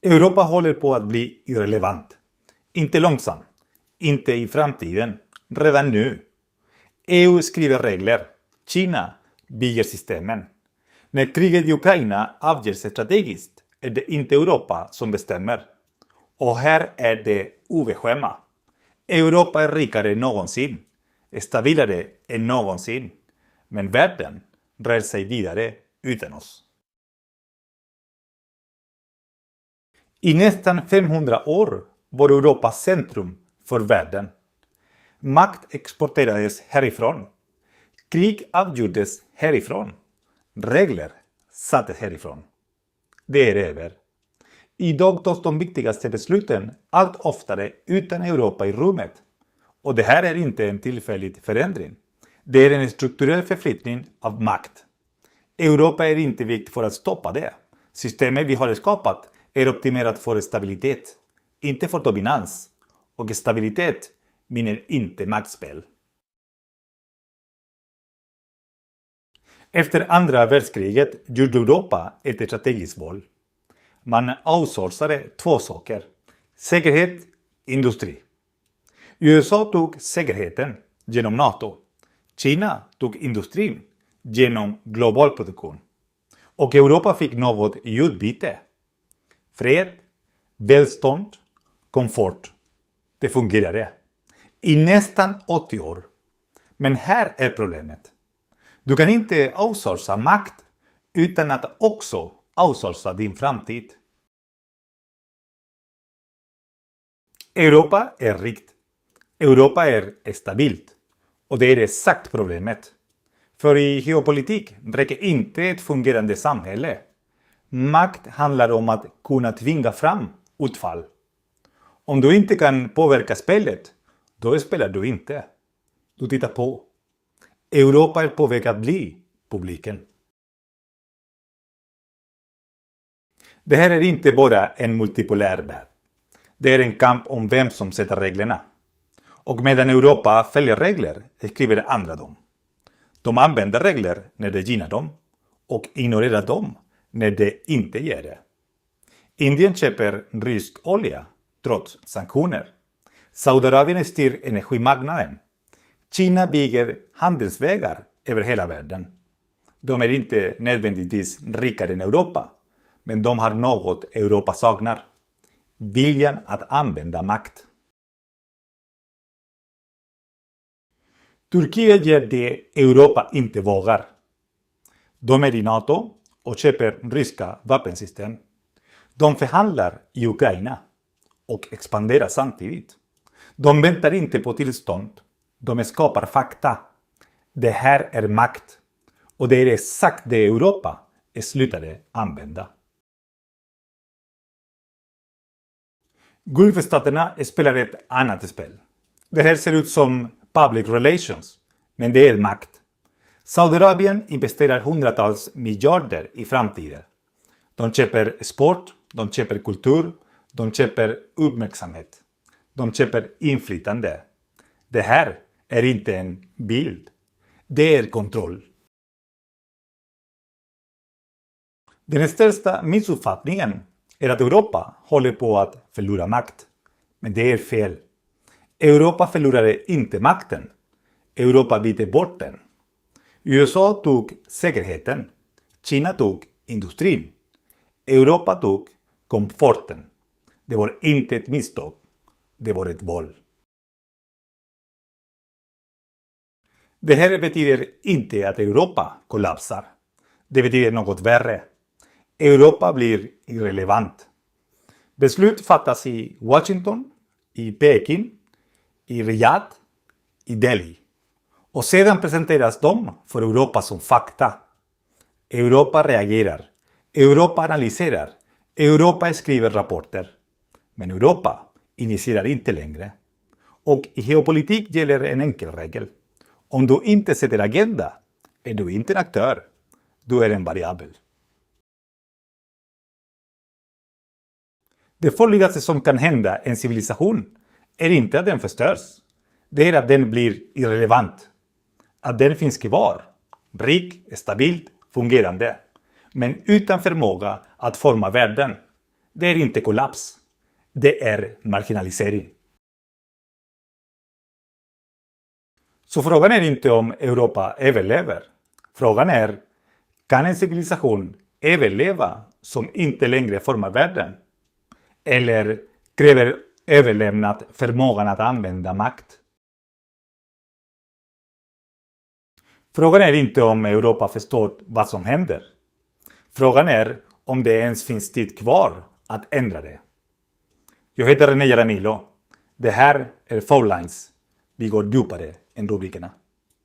Europa håller på att bli irrelevant. Inte långsamt. Inte i framtiden. Redan nu. EU skriver regler. Kina bygger systemen. När kriget i Ukraina avgörs strategiskt är det inte Europa som bestämmer. Och här är det obekväma. Europa är rikare än någonsin. Stabilare än någonsin. Men världen rör sig vidare utan oss. I nästan 500 år var Europa centrum för världen. Makt exporterades härifrån. Krig avgjordes härifrån. Regler sattes härifrån. Det är över. Idag tas de viktigaste besluten allt oftare utan Europa i rummet. Och det här är inte en tillfällig förändring. Det är en strukturell förflyttning av makt. Europa är inte viktigt för att stoppa det. Systemet vi har skapat är optimerat för stabilitet, inte för dominans. Och stabilitet menar inte maktspel. Efter andra världskriget gjorde Europa ett strategiskt val. Man outsourcade 2 saker. Säkerhet, industri. USA tog säkerheten genom NATO. Kina tog industrin genom global produktion. Och Europa fick något i utbyte. Fred, välstånd, komfort. Det fungerade. I nästan 80 år. Men här är problemet. Du kan inte outsourca makt utan att också outsourca din framtid. Europa är rikt. Europa är stabilt. Och det är exakt problemet. För i geopolitik räcker inte ett fungerande samhälle. Makt handlar om att kunna tvinga fram utfall. Om du inte kan påverka spelet, då spelar du inte. Du tittar på. Europa är på väg att bli publiken. Det här är inte bara en multipolär värld. Det är en kamp om vem som sätter reglerna. Och medan Europa följer regler skriver andra dem. De använder regler när det gynnar dem och ignorerar dem när det inte gör det. Indien köper rysk olja trots sanktioner. Saudiarabien styr energimarknaden. Kina bygger handelsvägar över hela världen. De är inte nödvändigtvis rikare än Europa, men de har något Europa saknar. Viljan att använda makt. Turkiet gör det Europa inte vågar. De är i NATO och köper ryska vapensystem. De förhandlar i Ukraina och expanderar samtidigt. De väntar inte på tillstånd. De skapar fakta. Det här är makt. Och det är exakt det Europa slutade använda. Gulfstaterna spelar ett annat spel. Det här ser ut som public relations, men det är makt. Saudiarabien investerar hundratals miljarder i framtiden. De köper sport, de köper kultur, de köper uppmärksamhet. De köper inflytande. Det här är inte en bild. Det är kontroll. Den största missuppfattningen är att Europa håller på att förlora makt. Men det är fel. Europa förlorade inte makten. Europa bytte bort den. USA tog säkerheten. Kina tog industrin. Europa tog komforten. Det var inte ett misstag. Det var ett val. Det här betyder inte att Europa kollapsar. Det betyder något värre. Europa blir irrelevant. Beslut fattas i Washington, i Peking, i Riyadh, i Delhi. Och sedan presenteras de för Europa som fakta. Europa reagerar. Europa analyserar. Europa skriver rapporter. Men Europa initierar inte längre. Och i geopolitik gäller en enkel regel. Om du inte sätter agenda är du inte en aktör. Du är en variabel. Det farligaste som kan hända en civilisation är inte att den förstörs. Det är att den blir irrelevant. Att den finns kvar. Rik, stabilt, fungerande. Men utan förmåga att forma världen. Det är inte kollaps. Det är marginalisering. Så frågan är inte om Europa överlever. Frågan är, kan en civilisation överleva som inte längre formar världen? Eller kräver överlevnad förmågan att använda makt? Frågan är inte om Europa förstår vad som händer. Frågan är om det ens finns tid kvar att ändra det. Jag heter René Jaramillo. Det här är Four Lines. Vi går djupare än rubrikerna.